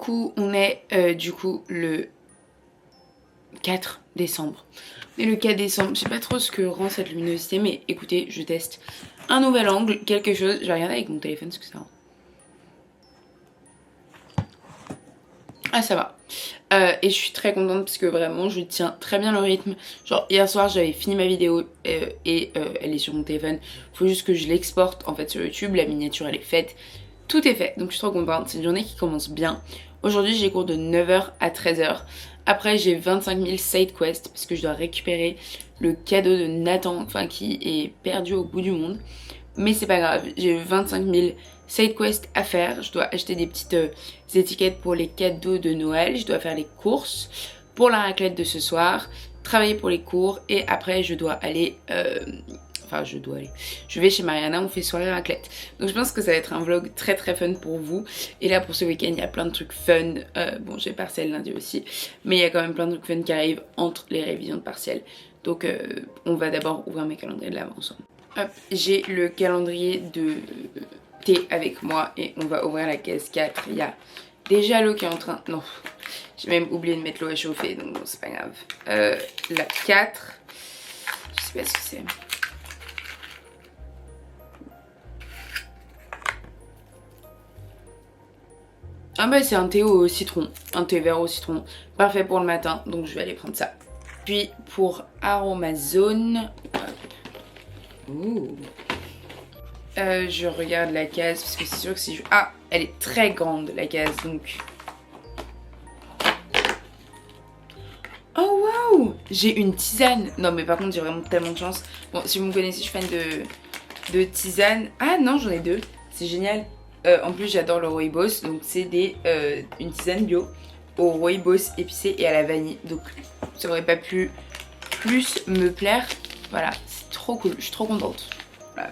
coup on est du coup le 4 décembre. Et le 4 décembre, je sais pas trop ce que rend cette luminosité, mais écoutez, je teste un nouvel angle, quelque chose. Je vais regarder avec mon téléphone ce que ça rend. Ah, ça va. Et je suis très contente parce que vraiment je tiens très bien le rythme. Genre hier soir j'avais fini ma vidéo et elle est sur mon téléphone. Faut juste que je l'exporte en fait sur YouTube. La miniature elle est faite. Tout est fait, donc je suis trop contente. C'est une journée qui commence bien. Aujourd'hui j'ai cours de 9h à 13h. Après j'ai 25 000 side quests parce que je dois récupérer le cadeau de Nathan, enfin qui est perdu au bout du monde. Mais c'est pas grave, j'ai 25 000 side quests à faire. Je dois acheter des petites étiquettes pour les cadeaux de Noël. Je dois faire les courses pour la raclette de ce soir, travailler pour les cours et après je dois aller... Je vais chez Mariana, on fait soirée raclette. Donc je pense que ça va être un vlog très très fun pour vous. Et là pour ce week-end il y a plein de trucs fun. Bon j'ai partiel lundi aussi. Mais il y a quand même plein de trucs fun qui arrivent entre les révisions de partiel. Donc on va d'abord ouvrir mes calendriers de l'avant ensemble. Hop, j'ai le calendrier de thé avec moi et on va ouvrir la case 4. Il y a déjà l'eau qui est en train... Non, j'ai même oublié de mettre l'eau à chauffer donc bon c'est pas grave. La 4, je sais pas ce que c'est. Ah bah c'est un thé au citron, un thé vert au citron, parfait pour le matin, donc je vais aller prendre ça. Puis pour Aromazone, je regarde la case parce que c'est sûr que si je... Ah, elle est très grande la case donc... Oh waouh, j'ai une tisane. Non mais par contre j'ai vraiment tellement de chance. Bon si vous me connaissez je suis fan de tisane. Ah non j'en ai deux, c'est génial. En plus j'adore le rooibos, donc c'est une tisane bio au rooibos épicé et à la vanille. Donc ça aurait pas pu plus me plaire. Voilà, c'est trop cool, je suis trop contente. Voilà,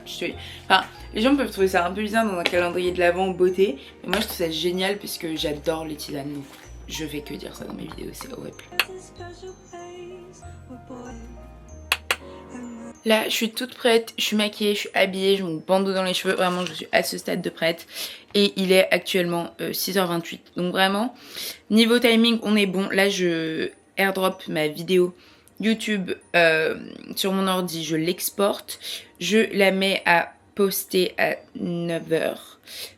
enfin, les gens peuvent trouver ça un peu bizarre dans un calendrier de l'Avent beauté, mais moi je trouve ça génial parce que j'adore les tisanes. Donc je fais que dire ça dans mes vidéos, c'est horrible. Là, je suis toute prête, je suis maquillée, je suis habillée, j'ai mon bandeau dans les cheveux. Vraiment, je suis à ce stade de prête. Et il est actuellement 6h28. Donc vraiment, niveau timing, on est bon. Là, je airdrop ma vidéo YouTube sur mon ordi. Je l'exporte. Je la mets à poster à 9h. Ça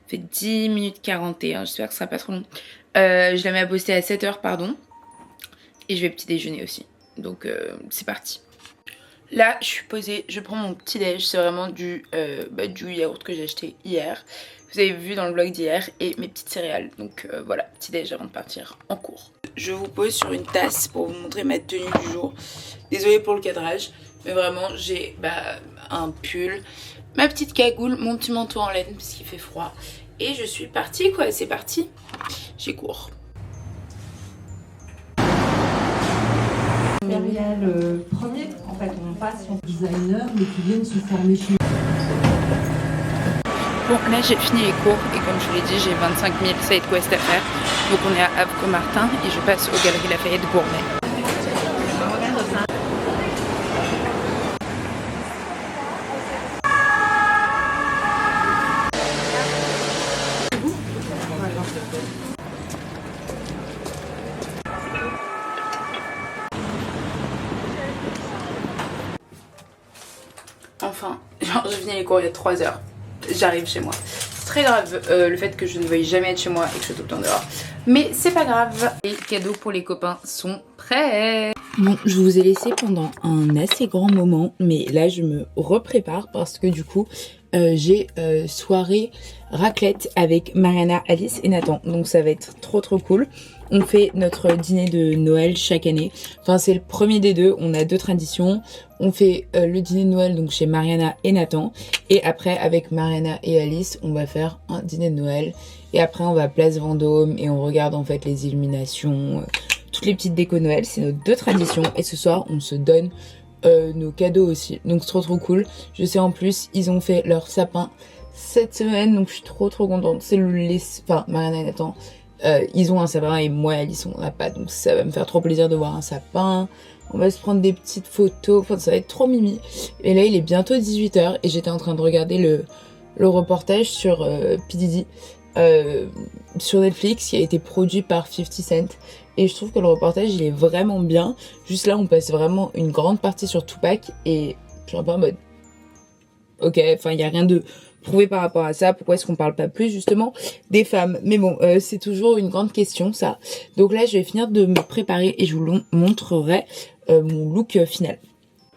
fait 10 minutes 41. J'espère que ce sera pas trop long. Je la mets à poster à 7h, pardon. Et je vais petit déjeuner aussi. Donc, c'est parti. Là, je suis posée, je prends mon petit déj, c'est vraiment du yaourt que j'ai acheté hier. Vous avez vu dans le vlog d'hier et mes petites céréales. Donc voilà, petit déj avant de partir en cours. Je vous pose sur une tasse pour vous montrer ma tenue du jour. Désolée pour le cadrage, mais vraiment j'ai un pull, ma petite cagoule, mon petit manteau en laine parce qu'il fait froid. Et je suis partie quoi, c'est parti, j'ai cours. Derrière le premier, en fait, on passe en designer, mais qui viennent se former chez nous. Bon, là j'ai fini les cours et comme je vous l'ai dit, j'ai 25 000 side quests à faire. Donc on est à Havre-Martin et je passe aux Galeries Lafayette Gourmet. Enfin, genre j'ai fini les cours il y a 3 heures. J'arrive chez moi. C'est très grave le fait que je ne veuille jamais être chez moi et que je sois tout le temps dehors. Mais c'est pas grave. Les cadeaux pour les copains sont prêts. Bon, je vous ai laissé pendant un assez grand moment. Mais là, je me reprépare parce que du coup, j'ai soirée raclette avec Mariana, Alice et Nathan. Donc ça va être trop trop cool. On fait notre dîner de Noël chaque année. Enfin, c'est le premier des deux. On a deux traditions. On fait le dîner de Noël donc chez Mariana et Nathan. Et après, avec Mariana et Alice, on va faire un dîner de Noël. Et après, on va à Place Vendôme et on regarde en fait les illuminations, toutes les petites décos Noël. C'est nos deux traditions. Et ce soir, on se donne nos cadeaux aussi. Donc c'est trop trop cool. Je sais en plus, ils ont fait leur sapin cette semaine. Donc je suis trop trop contente. C'est enfin, Mariana et Nathan. Ils ont un sapin et moi et Alice on n'a pas, donc ça va me faire trop plaisir de voir un sapin. On va se prendre des petites photos, enfin ça va être trop mimi. Et là il est bientôt 18h et j'étais en train de regarder le reportage sur P. Diddy sur Netflix qui a été produit par 50 Cent. Et je trouve que le reportage il est vraiment bien. Juste là on passe vraiment une grande partie sur Tupac et je suis un peu en mode ok, enfin il y a rien de prouvé par rapport à ça, pourquoi est-ce qu'on parle pas plus justement des femmes? Mais bon, c'est toujours une grande question ça. Donc là je vais finir de me préparer et je vous montrerai mon look final.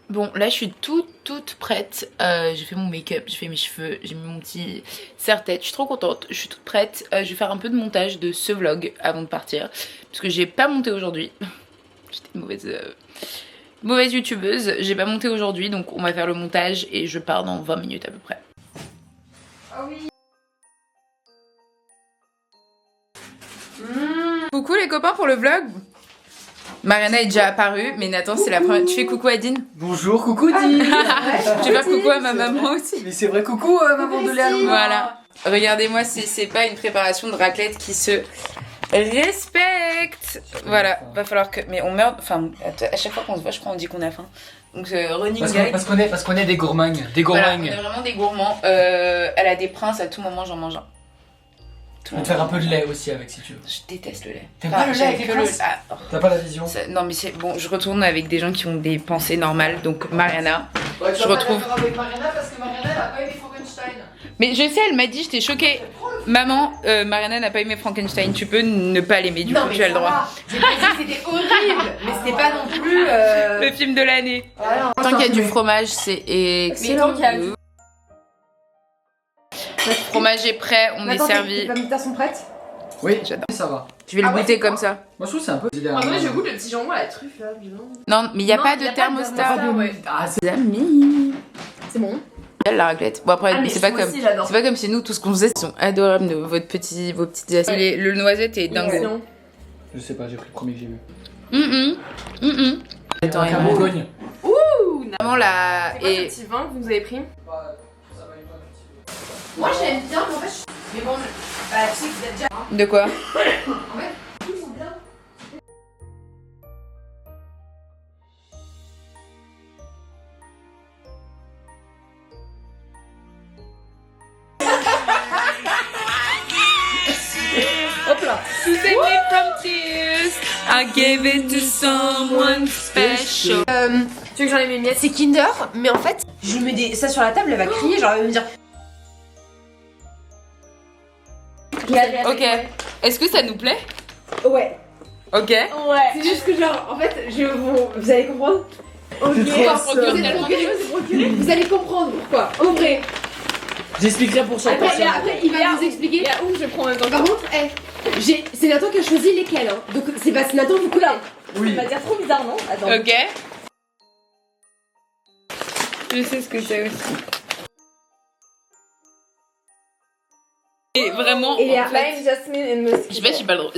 Bon, là je suis toute prête, j'ai fait mon make-up, j'ai fait mes cheveux, j'ai mis mon petit serre-tête, je suis trop contente, je suis toute prête, je vais faire un peu de montage de ce vlog avant de partir, parce que j'ai pas monté aujourd'hui, j'étais mauvaise youtubeuse, j'ai pas monté aujourd'hui, donc on va faire le montage et je pars dans 20 minutes à peu près. Ah oui. Coucou les copains pour le vlog. Mariana est déjà apparue, mais Nathan c'est la première. Tu fais coucou à Dean? Bonjour, coucou Dean. Je vais faire coucou à ma maman aussi. Mais c'est vrai, coucou maman de Léa. Voilà. Regardez-moi, c'est pas une préparation de raclette qui se respecte. Voilà, va falloir que. Mais on meurt. Enfin, à chaque fois qu'on se voit, je crois on dit qu'on a faim. Donc running gag. Parce qu'on est des gourmands. Voilà, on est vraiment des gourmands. Elle a des princes, à tout moment j'en mange un. Tu peux te faire un peu de lait aussi avec si tu veux. Je déteste le lait. T'aimes pas le lait avec les princes? T'as pas la vision? Non mais c'est bon, je retourne avec des gens qui ont des pensées normales. Donc Mariana, ouais, je retrouve. Avec Mariana parce que Mariana elle a pas aimé Frankenstein. Mais je sais, elle m'a dit, j'étais choquée. Maman, Mariana n'a pas aimé Frankenstein. Tu peux ne pas l'aimer, du coup tu as le droit. J'ai pas dit que c'était horrible, mais c'était pas non plus. Le film de l'année. Voilà. Tant qu'il y a du fromage, c'est excellent. Le fromage est prêt, on est servi. Les pommes sont prêtes? Oui, j'adore. Ça va. Je vais le goûter comme ça. Moi je trouve que c'est un peu. Attendez, je goûte le petit jambon à la truffe là, Non, mais il n'y a pas de thermostat. Ah, c'est Amis. C'est bon. La raclette. Bon après, c'est pas comme. C'est pas comme chez nous, tout ce qu'on faisait, ils sont adorables, vos petites assiettes. Le noisette est dingo. Je sais pas, j'ai pris le premier que j'ai vu. Attends, un Bourgogne. Ouh. Vraiment la. C'est quoi ce petit vin que vous avez pris? Moi j'aime bien, mais en fait mais bon, bah tu sais que vous êtes déjà. De quoi? En fait, ils sont bien. Hop là. To save me from tears, I gave it to someone special. Tu veux que j'enlève mes miettes? C'est Kinder, mais en fait, je lui mets ça sur la table, elle va crier, genre elle va me dire. Ok. Est-ce que ça nous plaît? Ouais. Ok. Ouais. C'est juste que genre, en fait, vous allez comprendre. Ok. Vous allez comprendre pourquoi. En vrai. J'expliquerai pour chaque personne. Après, il va vous expliquer. Il y a où je prends un temps. Par contre, c'est Nathan qui a choisi lesquels. Hein. Donc c'est Nathan du coup là. Oui. Ça va dire trop bizarre, non? Attends. Ok. Je sais ce que c'est aussi. Et vraiment. Et il y a en fait, Lime, Jasmine et Musk. je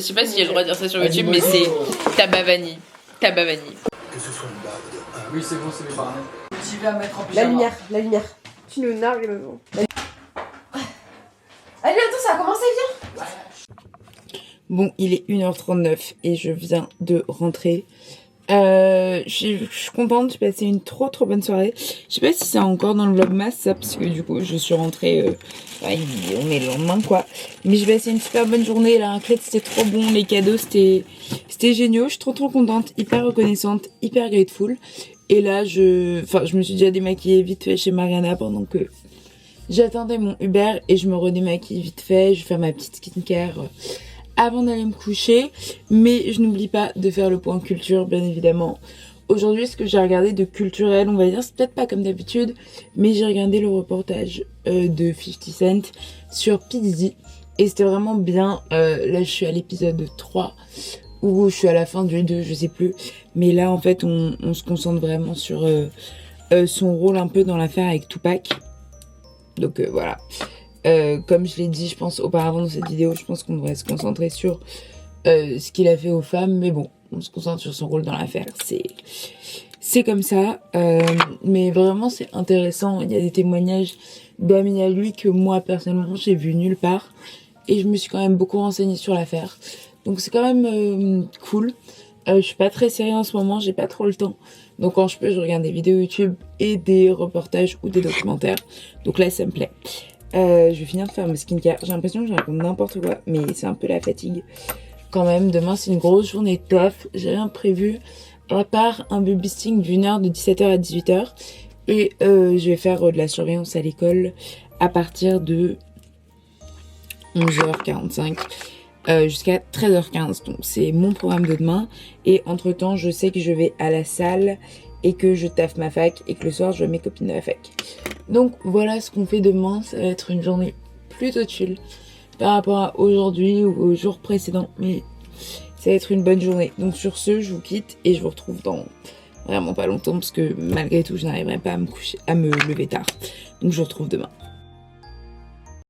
sais pas si j'ai le droit de dire ça sur YouTube, mais c'est tabac vanille. Tabac vanille. Oui, c'est bon, c'est mes parents. J'y vais à mettre en La pyjama. lumière. Tu nous nargues, mais bon. Allez, attends, ça a commencé, viens. Bon, il est 1h39 et je viens de rentrer. Je suis contente, j'ai passé une trop bonne soirée. Je sais pas si c'est encore dans le vlogmas ça, parce que du coup je suis rentrée, on est le lendemain quoi. Mais j'ai passé une super bonne journée, la raclette c'était trop bon, les cadeaux c'était génial, je suis trop contente, hyper reconnaissante, hyper grateful. Et là je me suis déjà démaquillée vite fait chez Mariana pendant que j'attendais mon Uber et je me redémaquille vite fait, je fais ma petite skincare avant d'aller me coucher, mais je n'oublie pas de faire le point culture bien évidemment. Aujourd'hui ce que j'ai regardé de culturel, on va dire, c'est peut-être pas comme d'habitude, mais j'ai regardé le reportage de 50 Cent sur P. Diddy et c'était vraiment bien. Là je suis à l'épisode 3 ou je suis à la fin du 2, je sais plus, mais là en fait on se concentre vraiment sur son rôle un peu dans l'affaire avec Tupac. Donc voilà. Comme je l'ai dit, je pense auparavant dans cette vidéo, je pense qu'on devrait se concentrer sur ce qu'il a fait aux femmes, mais bon, on se concentre sur son rôle dans l'affaire, c'est comme ça. Mais vraiment c'est intéressant, il y a des témoignages d'amis à lui que moi personnellement j'ai vu nulle part et je me suis quand même beaucoup renseignée sur l'affaire, donc c'est quand même cool. Je suis pas très sérieuse en ce moment, j'ai pas trop le temps, donc quand je peux je regarde des vidéos YouTube et des reportages ou des documentaires, donc là ça me plaît. Je vais finir de faire mon skincare. J'ai l'impression que je raconte n'importe quoi, mais c'est un peu la fatigue. Quand même, demain c'est une grosse journée de taf. J'ai rien prévu, à part un babysitting d'une heure de 17h à 18h. Et je vais faire de la surveillance à l'école à partir de 11h45 jusqu'à 13h15. Donc c'est mon programme de demain. Et entre temps, je sais que je vais à la salle et que je taffe ma fac et que le soir je vois mes copines de la fac. Donc voilà ce qu'on fait demain. Ça va être une journée plutôt chill par rapport à aujourd'hui ou au jour précédent, mais ça va être une bonne journée. Donc sur ce, je vous quitte et je vous retrouve dans vraiment pas longtemps parce que malgré tout je n'arriverai pas à me lever tard. Donc je vous retrouve demain.